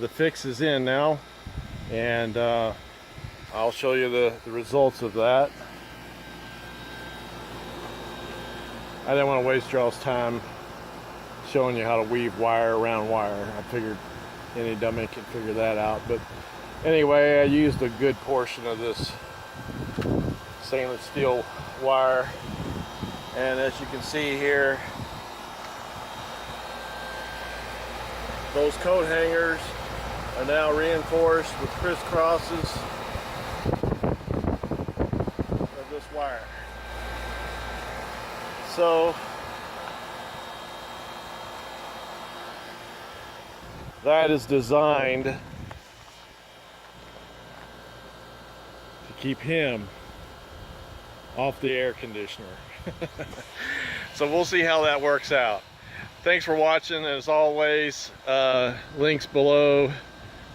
the fix is in now, and I'll show you the results of that. I didn't want to waste y'all's time showing you how to weave wire around wire. I figured any dummy can figure that out. But anyway, I used a good portion of this stainless steel wire, and as you can see here, those coat hangers are now reinforced with crisscrosses of this wire. So that is designed to keep him off the air conditioner. So we'll see how that works out. Thanks for watching. As always, links below,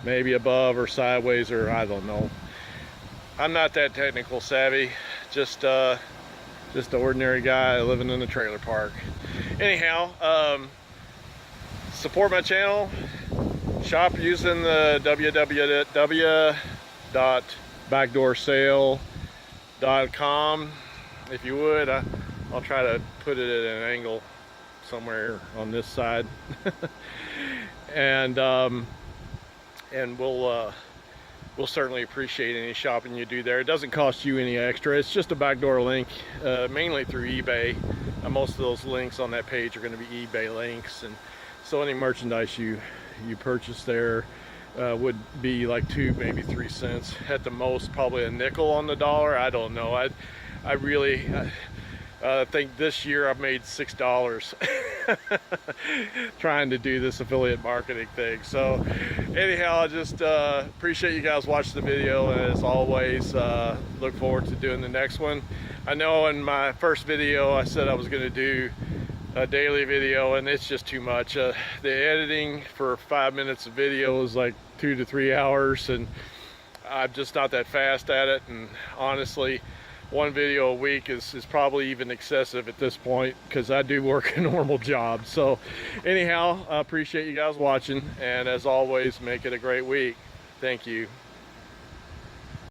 maybe above or sideways, or I don't know. I'm not that technical savvy, just an ordinary guy living in a trailer park. Anyhow, support my channel. Shop using the www.backdoorsale.com. If you would, I'll try to put it at an angle somewhere on this side. and we'll certainly appreciate any shopping you do there. It doesn't cost you any extra. It's just a backdoor link, mainly through eBay. Most of those links on that page are going to be eBay links, and so any merchandise you purchase there would be like 2, maybe 3 cents at the most, probably a nickel on the dollar. I don't know. I really think this year I've made $6 trying to do this affiliate marketing thing. So anyhow, I just appreciate you guys watching the video, and as always, look forward to doing the next one. I know in my first video I said I was going to do a daily video, and it's just too much. The editing for 5 minutes of video is like 2 to 3 hours, and I'm just not that fast at it. And honestly, one video a week is probably even excessive at this point, because I do work a normal job. So anyhow, I appreciate you guys watching, and as always, make it a great week. Thank you.